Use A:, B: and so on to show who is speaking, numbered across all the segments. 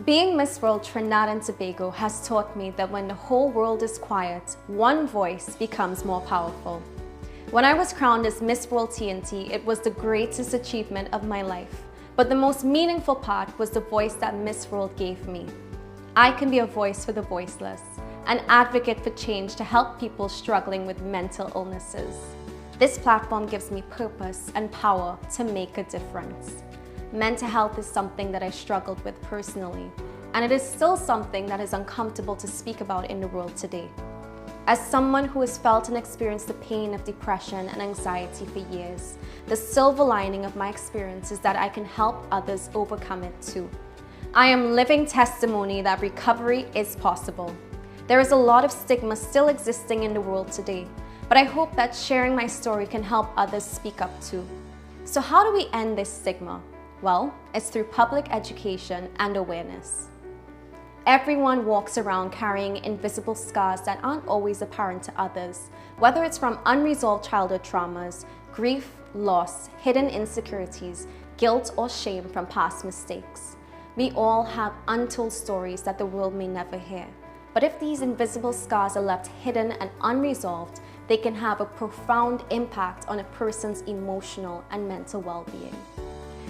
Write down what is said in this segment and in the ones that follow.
A: Being Miss World Trinidad and Tobago has taught me that when the whole world is quiet, one voice becomes more powerful. When I was crowned as Miss World TNT, it was the greatest achievement of my life. But the most meaningful part was the voice that Miss World gave me. I can be a voice for the voiceless, an advocate for change to help people struggling with mental illnesses. This platform gives me purpose and power to make a difference. Mental health is something that I struggled with personally, and it is still something that is uncomfortable to speak about in the world today. As someone who has felt and experienced the pain of depression and anxiety for years, the silver lining of my experience is that I can help others overcome it too. I am living testimony that recovery is possible. There is a lot of stigma still existing in the world today, but I hope that sharing my story can help others speak up too. So how do we end this stigma? Well, it's through public education and awareness. Everyone walks around carrying invisible scars that aren't always apparent to others, whether it's from unresolved childhood traumas, grief, loss, hidden insecurities, guilt, or shame from past mistakes. We all have untold stories that the world may never hear. But if these invisible scars are left hidden and unresolved, they can have a profound impact on a person's emotional and mental well-being.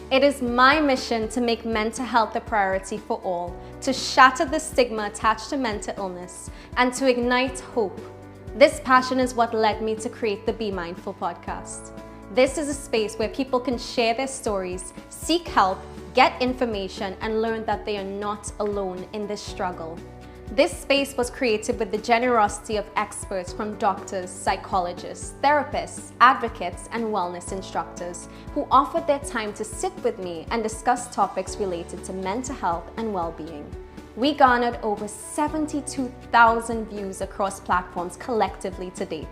A: It is my mission to make mental health a priority for all, to shatter the stigma attached to mental illness, and to ignite hope. This passion is what led me to create the Be Mindful podcast. This is a space where people can share their stories, seek help, get information, and learn that they are not alone in this struggle. This space was created with the generosity of experts from doctors, psychologists, therapists, advocates, and wellness instructors who offered their time to sit with me and discuss topics related to mental health and well-being. We garnered over 72,000 views across platforms collectively to date.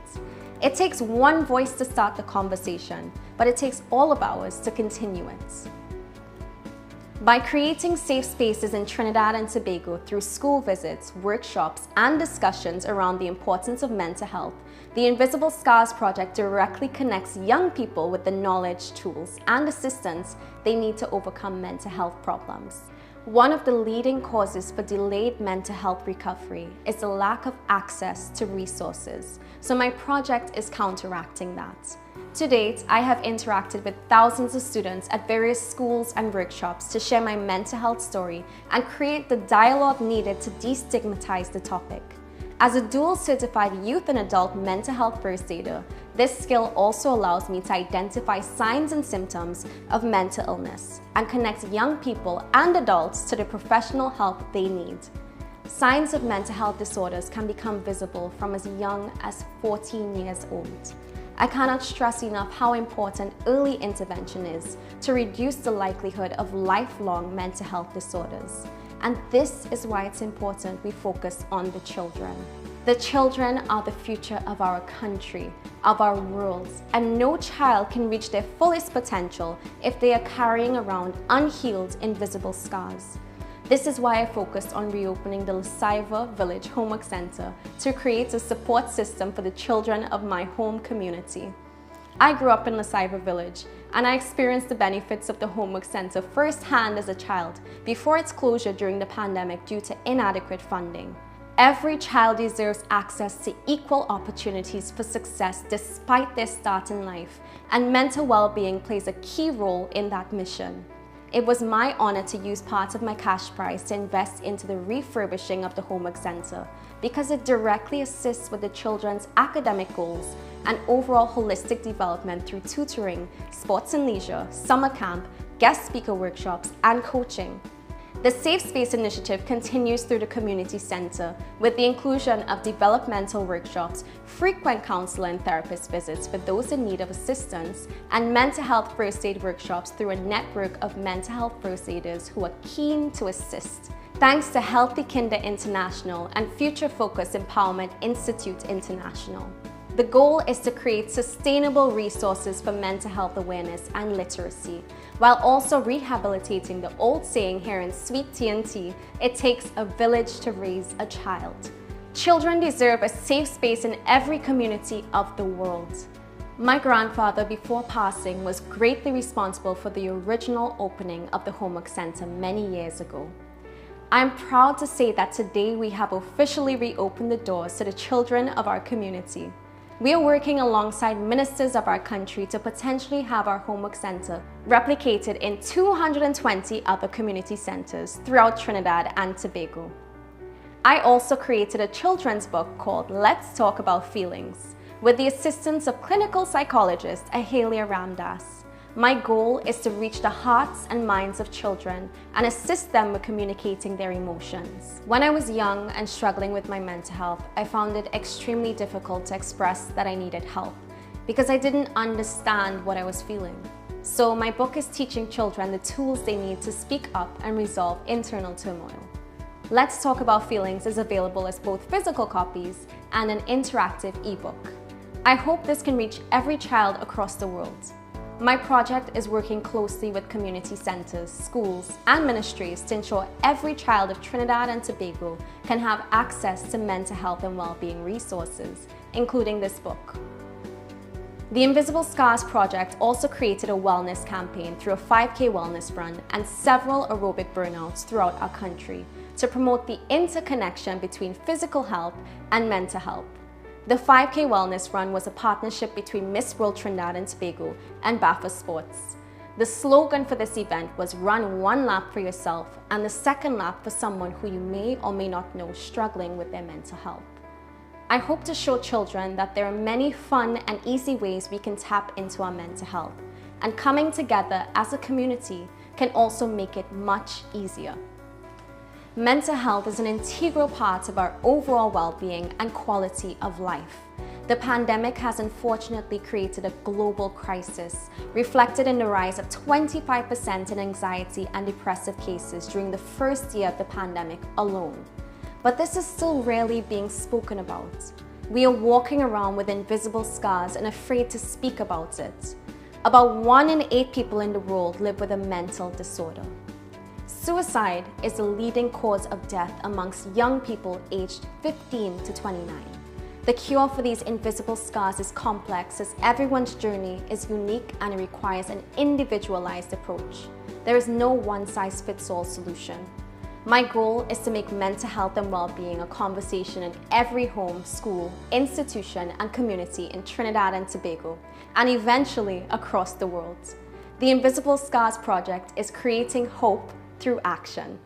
A: It takes one voice to start the conversation, but it takes all of ours to continue it. By creating safe spaces in Trinidad and Tobago through school visits, workshops, and discussions around the importance of mental health, the Invisible Scars Project directly connects young people with the knowledge, tools, and assistance they need to overcome mental health problems. One of the leading causes for delayed mental health recovery is the lack of access to resources, so my project is counteracting that. To date, I have interacted with thousands of students at various schools and workshops to share my mental health story and create the dialogue needed to destigmatize the topic. As a dual certified youth and adult mental health first aider, this skill also allows me to identify signs and symptoms of mental illness and connect young people and adults to the professional help they need. Signs of mental health disorders can become visible from as young as 14 years old. I cannot stress enough how important early intervention is to reduce the likelihood of lifelong mental health disorders. And this is why it's important we focus on the children. The children are the future of our country, of our world, and no child can reach their fullest potential if they are carrying around unhealed, invisible scars. This is why I focused on reopening the Lesaiva Village Homework Center to create a support system for the children of my home community. I grew up in Lesaiva Village, and I experienced the benefits of the Homework Center firsthand as a child before its closure during the pandemic due to inadequate funding. Every child deserves access to equal opportunities for success despite their start in life, and mental well-being plays a key role in that mission. It was my honor to use part of my cash prize to invest into the refurbishing of the Homework Center because it directly assists with the children's academic goals and overall holistic development through tutoring, sports and leisure, summer camp, guest speaker workshops, and coaching. The Safe Space initiative continues through the community center with the inclusion of developmental workshops, frequent counsel and therapist visits for those in need of assistance, and mental health first aid workshops through a network of mental health first aiders who are keen to assist. Thanks to Healthy Kinder International and Future Focus Empowerment Institute International. The goal is to create sustainable resources for mental health awareness and literacy, while also rehabilitating the old saying here in Sweet TNT, it takes a village to raise a child. Children deserve a safe space in every community of the world. My grandfather, before passing, was greatly responsible for the original opening of the Homework Center many years ago. I'm proud to say that today we have officially reopened the doors to the children of our community. We are working alongside ministers of our country to potentially have our homework center replicated in 220 other community centers throughout Trinidad and Tobago. I also created a children's book called Let's Talk About Feelings with the assistance of clinical psychologist Ahelia Ramdas. My goal is to reach the hearts and minds of children and assist them with communicating their emotions. When I was young and struggling with my mental health, I found it extremely difficult to express that I needed help because I didn't understand what I was feeling. So my book is teaching children the tools they need to speak up and resolve internal turmoil. Let's Talk About Feelings is available as both physical copies and an interactive ebook. I hope this can reach every child across the world. My project is working closely with community centers, schools, and ministries to ensure every child of Trinidad and Tobago can have access to mental health and well-being resources, including this book. The Invisible Scars Project also created a wellness campaign through a 5K wellness run and several aerobic burnouts throughout our country to promote the interconnection between physical health and mental health. The 5K Wellness Run was a partnership between Miss World Trinidad and Tobago and BAFA Sports. The slogan for this event was "Run one lap for yourself and the second lap for someone who you may or may not know struggling with their mental health." I hope to show children that there are many fun and easy ways we can tap into our mental health, and coming together as a community can also make it much easier. Mental health is an integral part of our overall well-being and quality of life. The pandemic has unfortunately created a global crisis, reflected in the rise of 25% in anxiety and depressive cases during the first year of the pandemic alone. But this is still rarely being spoken about. We are walking around with invisible scars and afraid to speak about it. About 1 in 8 people in the world live with a mental disorder. Suicide is the leading cause of death amongst young people aged 15 to 29. The cure for these invisible scars is complex as everyone's journey is unique and it requires an individualized approach. There is no one-size-fits-all solution. My goal is to make mental health and well-being a conversation in every home, school, institution, and community in Trinidad and Tobago, and eventually across the world. The Invisible Scars Project is creating hope through action.